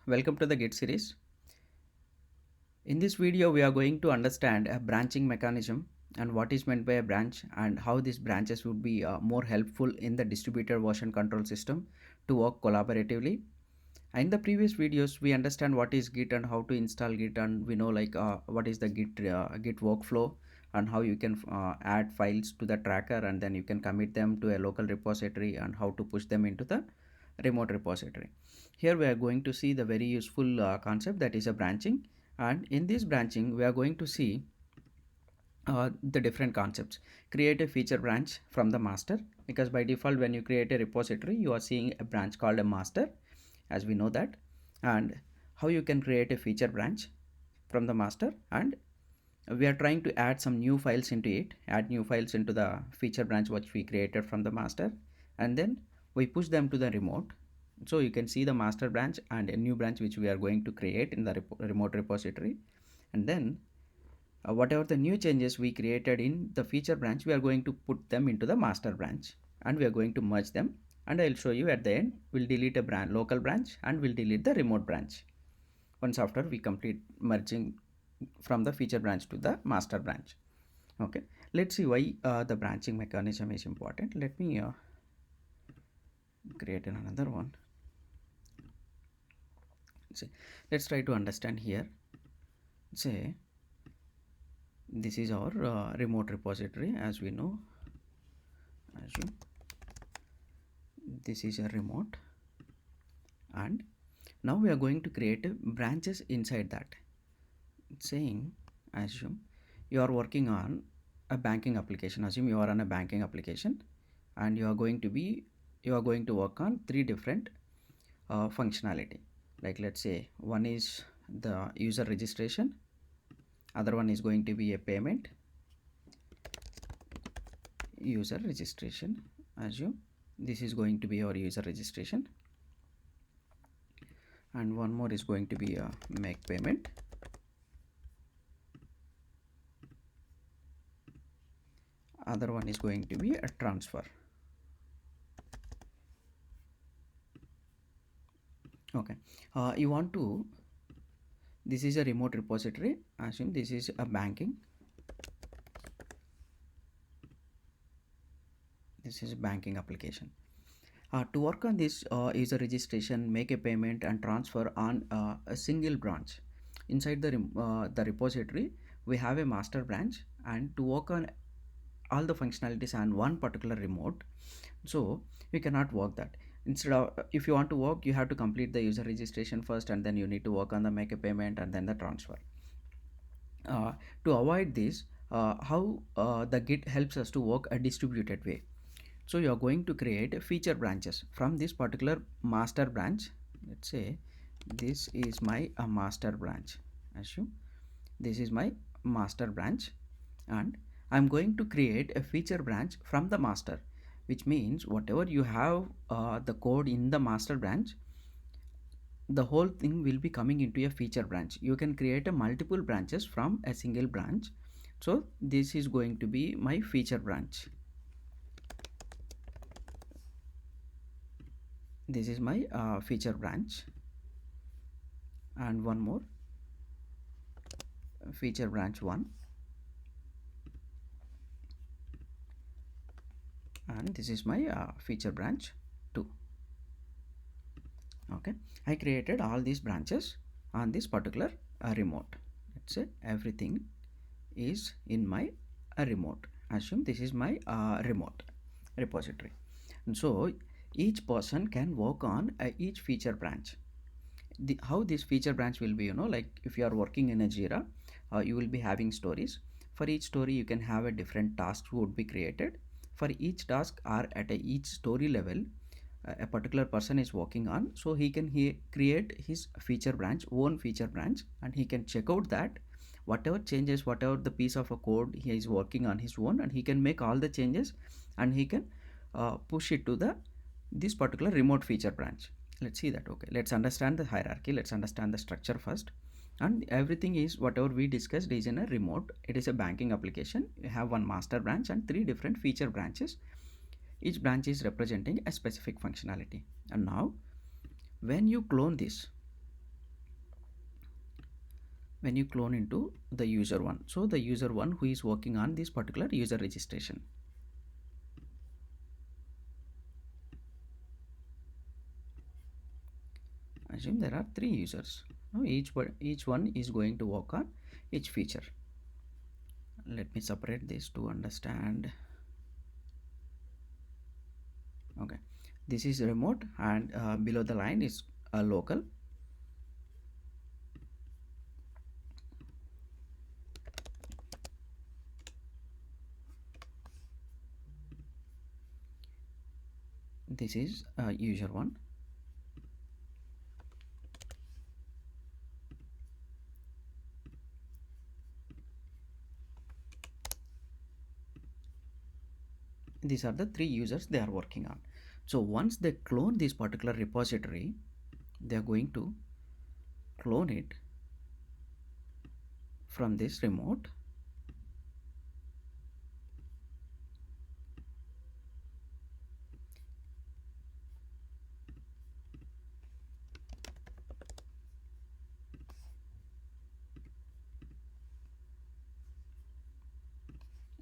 Welcome to the Git series. In this video, we are going to understand a branching mechanism and what is meant by a branch and how these branches would be more helpful in the distributed version control system to work collaboratively. In the previous videos, we understand what is Git and how to install Git, and we know what is the Git workflow and how you can add files to the tracker, and then you can commit them to a local repository and how to push them into the remote repository. Here we are going to see the very useful concept, that is a branching, and in this branching we are going to see the different concepts. Create a feature branch from the master, because by default when you create a repository you are seeing a branch called a master, as we know that. And how you can create a feature branch from the master, and we are trying to add some new files into it, add new files into the feature branch which we created from the master, and then we push them to the remote. So you can see the master branch and a new branch which we are going to create in the remote repository, and then whatever the new changes we created in the feature branch, we are going to put them into the master branch and we are going to merge them. And I'll show you at the end. We'll delete a local branch and we'll delete the remote branch once after we complete merging from the feature branch to the master branch. Okay, let's see why the branching mechanism is important. Let me create another one. See, let's try to understand here. Say this is our remote repository, as we know. Assume this is a remote, and now we are going to create branches inside that. Saying, assume you are working on a banking application. Assume you are on a banking application and you are going to work on three different functionality. Like, let's say one is the user registration, other one is going to be a payment, user registration. Assume this is going to be our user registration, and one more is going to be a make payment. Other one is going to be a transfer. Okay, you want to, this is a remote repository. Assume this is a banking, this is a banking application. To work on this user registration, make a payment and transfer on a single branch inside the repository, we have a master branch, and to work on all the functionalities on one particular remote, so you cannot work that. Instead of, if you want to work, you have to complete the user registration first, and then you need to work on the make a payment and then the transfer. To avoid this, how the Git helps us to work a distributed way. So you are going to create feature branches from this particular master branch. Let's say this is my master branch. Assume this is my master branch, and I'm going to create a feature branch from the master, which means whatever you have the code in the master branch, the whole thing will be coming into a feature branch. You can create a multiple branches from a single branch. So this is going to be my feature branch. This is my feature branch, and one more feature branch 1, and this is my feature branch 2. Okay, I created all these branches on this particular remote. Let's say everything is in my remote. Assume this is my remote repository, and so each person can work on each feature branch. How this feature branch will be, like if you are working in a Jira, you will be having stories. For each story you can have a different tasks would be created. For each task or at each story level, a particular person is working on, so he can create his feature branch, own feature branch, and he can check out that whatever changes, whatever the piece of a code he is working on his own, and he can make all the changes, and he can push it to this particular remote feature branch. Let's see that. Okay, let's understand the hierarchy, let's understand the structure first. And everything is whatever we discussed is in a remote. It is a banking application. You have one master branch and three different feature branches. Each branch is representing a specific functionality. And now when you clone this, when you clone into the user one. So the user one who is working on this particular user registration. Assume there are three users. Now each one is going to work on each feature. Let me separate this to understand. Okay, this is remote, and below the line is a local. This is user one. These are the three users they are working on. So once they clone this particular repository, they are going to clone it from this remote.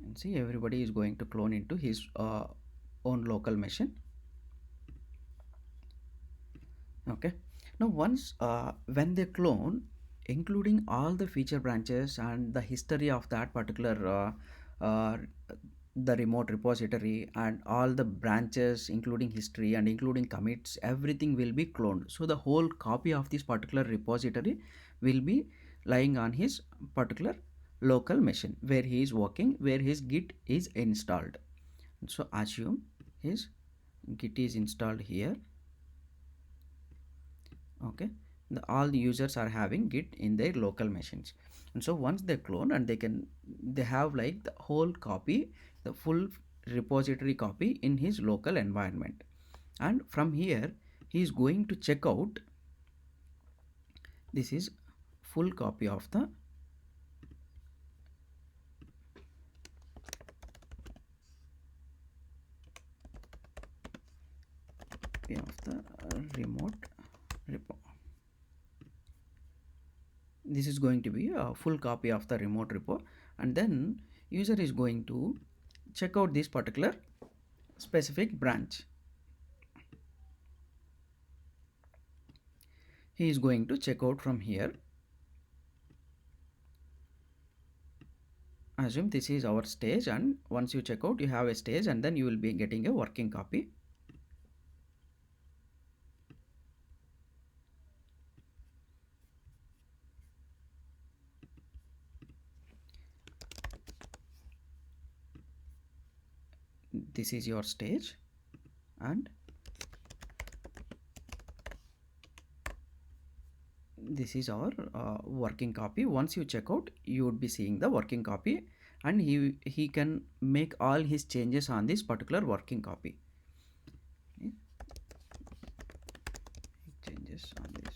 And see, everybody is going to clone into his own local machine. Okay, now once when they clone, including all the feature branches and the history of that particular the remote repository and all the branches, including history and including commits, everything will be cloned. So the whole copy of this particular repository will be lying on his particular local machine where he is working, where his git is installed. So assume his git is installed here. Okay, all the users are having git in their local machines. And so once they clone, and they have like the whole copy, the full repository copy in his local environment. And from here he is going to check out, this is full copy of the remote repo. This is going to be a full copy of the remote repo, and then user is going to check out this particular specific branch. He is going to check out from here. Assume this is our stage, and once you check out, you have a stage, and then you will be getting a working copy. This is your stage, and this is our working copy. Once you check out, you would be seeing the working copy, and he can make all his changes on this particular working copy. Okay. Changes on this.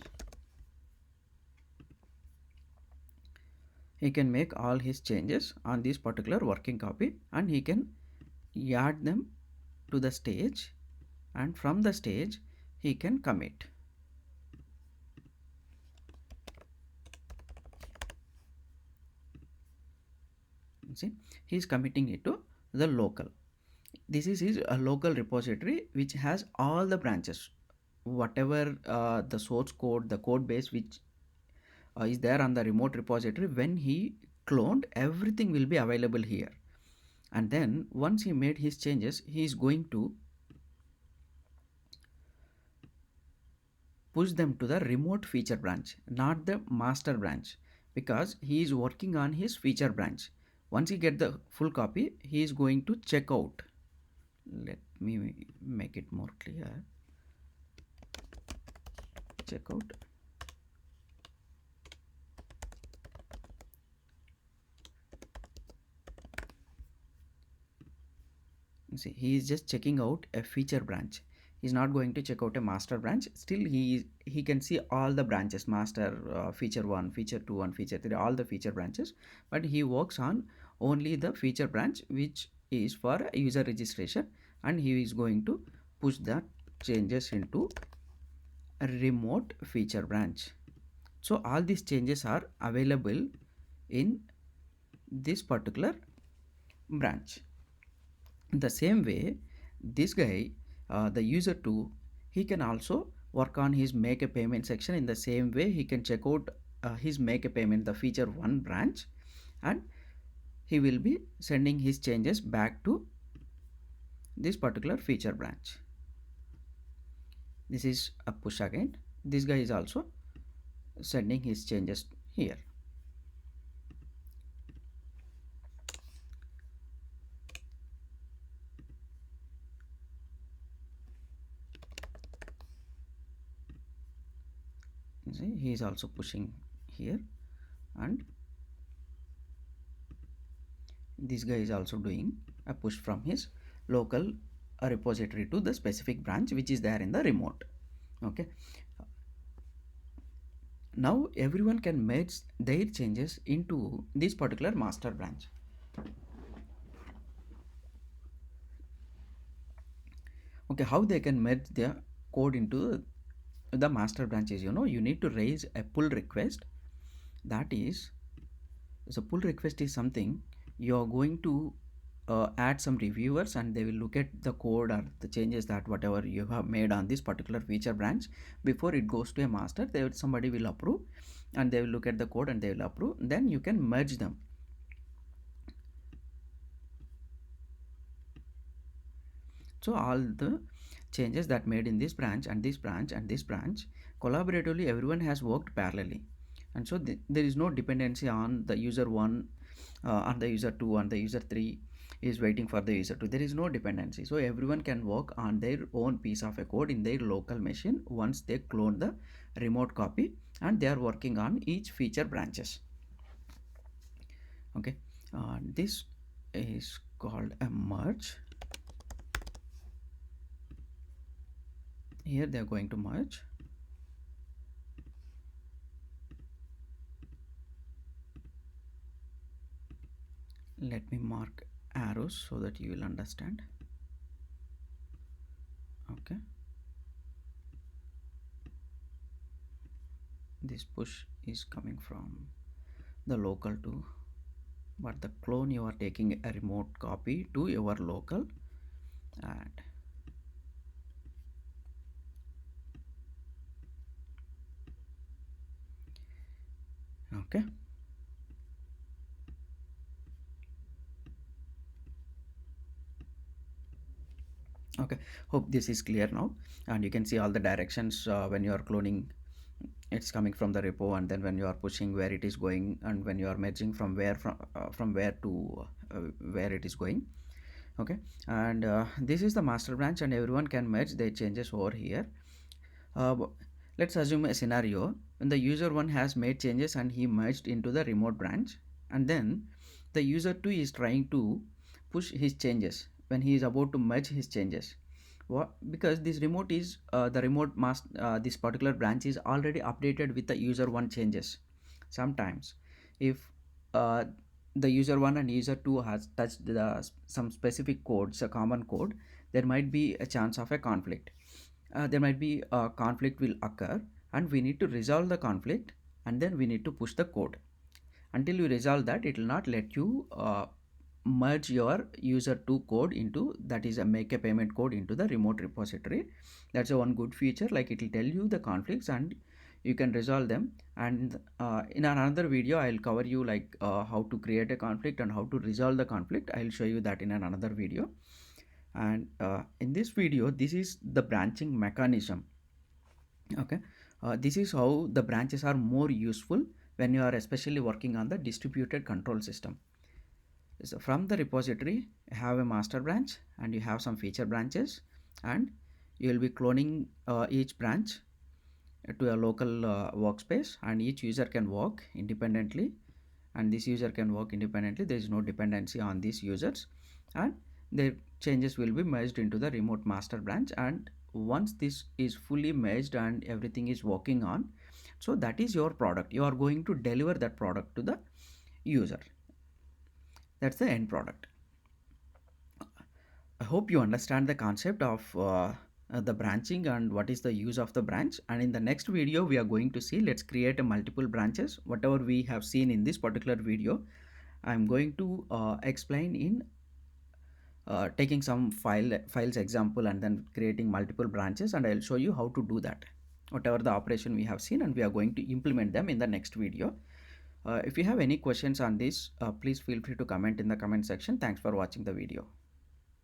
He can make all his changes on this particular working copy, and he can add them to the stage, and from the stage he can commit. See, he is committing it to the local. This is his local repository which has all the branches, whatever the source code, the code base which is there on the remote repository. When he cloned, everything will be available here. And then once he made his changes, he is going to push them to the remote feature branch, not the master branch, because he is working on his feature branch. Once he get the full copy, he is going to check out. Let me make it more clear. Check out. See, he is just checking out a feature branch. He's not going to check out a master branch. Still he can see all the branches, master, feature 1, feature 2 and feature 3, all the feature branches, but he works on only the feature branch which is for user registration, and he is going to push the changes into a remote feature branch. So all these changes are available in this particular branch. The same way, this guy, the user 2, he can also work on his make a payment section. In the same way, he can check out his make a payment, the feature 1 branch, and he will be sending his changes back to this particular feature branch. This is a push again. This guy is also sending his changes here. See, he is also pushing here, and this guy is also doing a push from his local repository to the specific branch which is there in the remote. Okay, now everyone can merge their changes into this particular master branch. Okay, how they can merge their code into the master branches? You need to raise a pull request. That is, so pull request is something you're going to add some reviewers, and they will look at the code or the changes that whatever you have made on this particular feature branch. Before it goes to a master, somebody will approve, and they will look at the code and they will approve. Then you can merge them. So all the changes that made in this branch and this branch and this branch, collaboratively everyone has worked parallelly, and so there is no dependency on the user 1, on the user 2, on the user 3 is waiting for the user 2. There is no dependency, so everyone can work on their own piece of a code in their local machine once they clone the remote copy, and they are working on each feature branches. Okay, this is called a merge. Here they are going to merge. Let me mark arrows so that you will understand. Okay, this push is coming from the local to, but the clone you are taking a remote copy to your local, and okay, okay, hope this is clear now, and you can see all the directions when you are cloning. It's coming from the repo, and then when you are pushing, where it is going, and when you are merging, from where to where it is going. Okay, and this is the master branch, and everyone can merge their changes over here. Let's assume a scenario when the user 1 has made changes and he merged into the remote branch, and then the user 2 is trying to push his changes when he is about to merge his changes. Because this remote is the remote this particular branch is already updated with the user 1 changes. Sometimes if uh, the user 1 and user 2 has touched some specific codes, a common code, there might be a chance of a conflict. There might be a conflict will occur, and we need to resolve the conflict, and then we need to push the code. Until you resolve that, it will not let you merge your user 2 code into, that is a make a payment code, into the remote repository. That's a one good feature, like it will tell you the conflicts and you can resolve them. And in another video I'll cover you like how to create a conflict and how to resolve the conflict. I'll show you that in another video. And in this video, this is the branching mechanism. Okay, this is how the branches are more useful when you are especially working on the distributed control system. So from the repository, you have a master branch and you have some feature branches, and you will be cloning each branch to a local workspace, and each user can work independently, and this user can work independently. There is no dependency on these users, and their changes will be merged into the remote master branch. And once this is fully merged and everything is working on, so that is your product. You are going to deliver that product to the user. That's the end product. I hope you understand the concept of the branching and what is the use of the branch. And in the next video we are going to see, let's create a multiple branches. Whatever we have seen in this particular video, I'm going to explain in taking some files example and then creating multiple branches, and I'll show you how to do that, whatever the operation we have seen, and we are going to implement them in the next video. If you have any questions on this, please feel free to comment in the comment section. Thanks for watching the video.